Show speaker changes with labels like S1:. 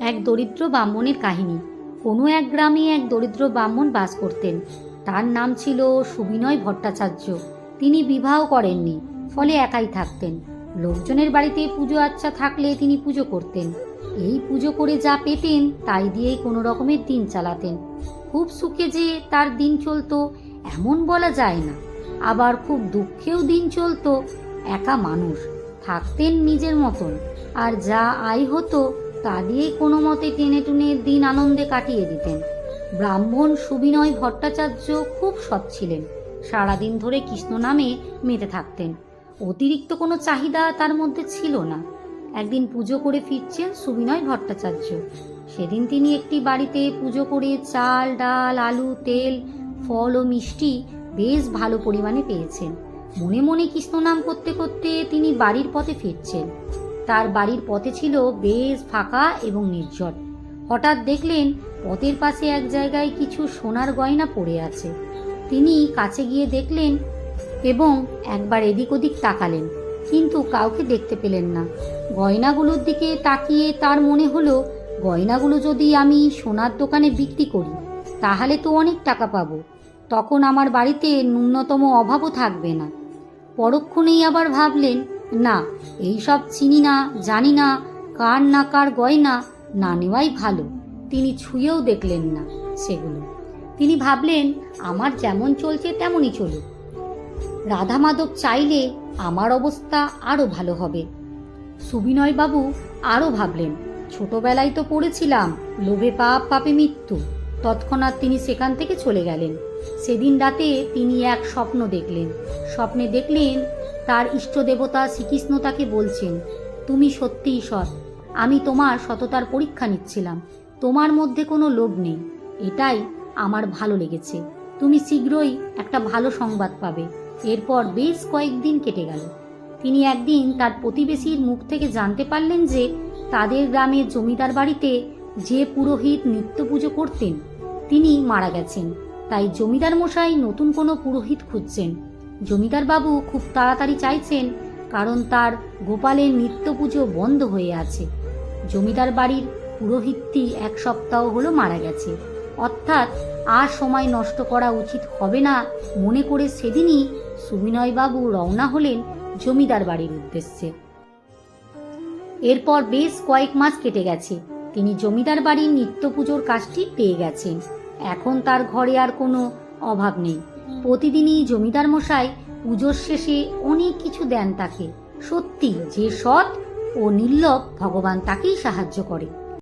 S1: এক দরিদ্র ব্রাহ্মণের কাহিনী। কোনো এক গ্রামে এক দরিদ্র ব্রাহ্মণ বাস করতেন। তার নাম ছিল সুবিনয় ভট্টাচার্য। তিনি বিবাহ করেননি, ফলে একাই থাকতেন। লোকজনের বাড়িতে পুজো আচ্ছা থাকলে তিনি পুজো করতেন। এই পুজো করে যা পেতেন তাই দিয়েই কোনো রকমের দিন চালাতেন। খুব সুখে যে তার দিন চলতো এমন বলা যায় না, আবার খুব দুঃখেও দিন চলতো। একা মানুষ, থাকতেন নিজের মতন, আর যা আয় হতো তা দিয়েই কোনো মতে টেনে টুনে দিন আনন্দে কাটিয়ে দিতেন। ব্রাহ্মণ সুবিনয় ভট্টাচার্য খুব সৎ ছিলেন। সারাদিন ধরে কৃষ্ণ নামে মেতে থাকতেন। অতিরিক্ত কোনো চাহিদা তার মধ্যে ছিল না। একদিন পুজো করে ফিরছেন সুবিনয় ভট্টাচার্য। সেদিন তিনি একটি বাড়িতে পুজো করে চাল, ডাল, আলু, তেল, ফল ও মিষ্টি বেশ ভালো পরিমাণে পেয়েছেন। মনে মনে কৃষ্ণ নাম করতে করতে তিনি বাড়ির পথে ফিরছেন। তার বাড়ির পথে ছিল বেশ ফাঁকা এবং নির্জন। হঠাৎ দেখলেন পথের পাশে এক জায়গায় কিছু সোনার গয়না পড়ে আছে। তিনি কাছে গিয়ে দেখলেন এবং একবার এদিক ওদিক তাকালেন, কিন্তু কাউকে দেখতে পেলেন না। গয়নাগুলোর দিকে তাকিয়ে তার মনে হলো, গয়নাগুলো যদি আমি সোনার দোকানে বিক্রি করি তাহলে তো অনেক টাকা পাবো। তখন আমার বাড়িতে ন্যূনতম অভাবও থাকবে না। পরক্ষণেই আবার ভাবলেন, না, এইসব চিনি না, জানি না, কার না কার গয়না, না নেওয়াই ভালো। তিনি ছুঁয়েও দেখলেন না সেগুলো। তিনি ভাবলেন, আমার যেমন চলছে তেমনই চলুক। রাধা মাধব চাইলে আমার অবস্থা আরও ভালো হবে। সুবিনয়বাবু আরও ভাবলেন, ছোটবেলায় তো পড়েছিলাম লোভে পাপ, পাপে মৃত্যু। তৎক্ষণাৎ তিনি সেখান থেকে চলে গেলেন। সেদিন রাতে তিনি এক স্বপ্ন দেখলেন। স্বপ্নে দেখলেন তার ইষ্টদেবতা শ্রীকৃষ্ণ তাকে বলছেন, তুমি সত্যিই সৎ। আমি তোমার সততার পরীক্ষা নিচ্ছিলাম। তোমার মধ্যে কোনো লোভ নেই, এটাই আমার ভালো লেগেছে। তুমি শীঘ্রই একটা ভালো সংবাদ পাবে। এরপর বেশ কয়েকদিন কেটে গেল। তিনি একদিন তার প্রতিবেশীর মুখ থেকে জানতে পারলেন যে তাদের গ্রামের জমিদার বাড়িতে যে পুরোহিত নিত্য পুজো করতেন তিনি মারা গেছেন। তাই জমিদার মশাই নতুন কোনো পুরোহিত খুঁজছেন। জমিদার বাবু খুব তাড়াতাড়ি চাইছেন, কারণ তার গোপালের নিত্য পুজো বন্ধ হয়ে আছে। জমিদার বাড়ির পুরোহিতটি 1 সপ্তাহ হলো মারা গেছে, অর্থাৎ আর সময় নষ্ট করা উচিত হবে না মনে করে সেদিনই সুবিনয়বাবু রওনা হলেন জমিদার বাড়ির উদ্দেশ্যে। এরপর বেশ কয়েক মাস কেটে গেছে। তিনি জমিদার বাড়ির নিত্য পুজোর কাজটি পেয়ে গেছেন। এখন তার ঘরে আর কোনো অভাব নেই। প্রতিদিনই জমিদার মশাই পুজোর শেষে অনেক কিছু দেন তাকে। সত্যি যে সৎ ও নির্লোভ ভগবান তাকেই সাহায্য করে।